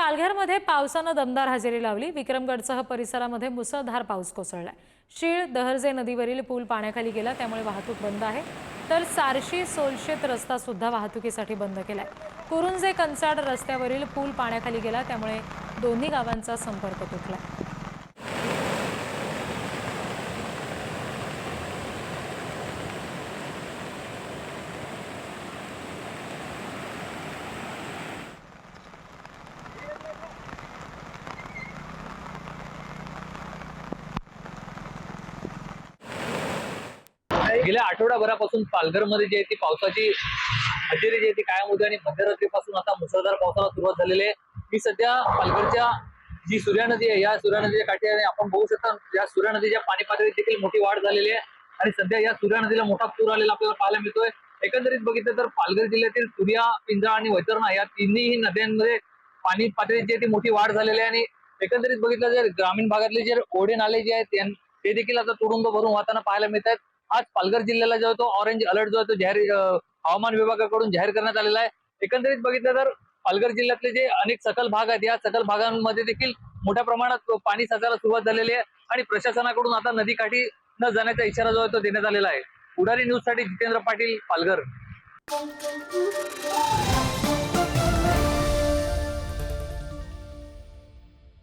पालघरमध्ये पावसानं दमदार हजेरी लावली। विक्रमगडसह परिसरामध्ये मुसळधार पाऊस कोसळलाय। शीळ दहर्जे नदीवरील पूल पाण्याखाली गेला, त्यामुळे वाहतूक बंद आहे। तर सारशी सोलशेत रस्ता सुद्धा वाहतुकीसाठी बंद केलाय। कुरुंजे कंचाड रस्त्यावरील पूल पाण्याखाली गेला, त्यामुळे दोन्ही गावांचा संपर्क तुटलाय। गेल्या आठवडाभरापासून पालघरमध्ये जी आहे ती पावसाची हजेरी जी आहे ती कायम होती आणि मध्यरात्रीपासून आता मुसळधार पावसाला सुरुवात झालेली आहे। ही सध्या पालघरच्या जी सूर्या नदी आहे, या सूर्या नदीच्या काठी आहे। आपण बघू शकता या सूर्या नदीच्या पाणी पातळीत देखील मोठी वाढ झालेली आहे आणि सध्या या सूर्या नदीला मोठा पूर आलेला आपल्याला पाहायला मिळतोय। एकंदरीत बघितलं तर पालघर जिल्ह्यातील सूर्या, पिंजाळ आणि वैतरणा या तिन्ही नद्यांमध्ये पाणी पातळीत जी आहे ती मोठी वाढ झालेली आहे आणि एकंदरीत बघितलं तर ग्रामीण भागातले जे ओढे नाले जे आहेत ते देखील आता तुडुंब भरून वाहताना पाहायला मिळत आहेत। आज पालघर जिल्ह्याला जो तो ऑरेंज अलर्ट जो आहे तो जाहीर हवामान विभागाकडून जाहीर करण्यात आलेला आहे। एकंदरीत बघितलं तर पालघर जिल्ह्यातले जे अनेक सकल भाग आहेत, या सकल भागांमध्ये देखील मोठ्या प्रमाणात पाणी साचायला सुरुवात झालेली आहे आणि प्रशासनाकडून आता नदीकाठी न जाण्याचा इशारा जो आहे तो देण्यात आलेला आहे। पुढारी न्यूज साठी जितेंद्र पाटील, पालघर।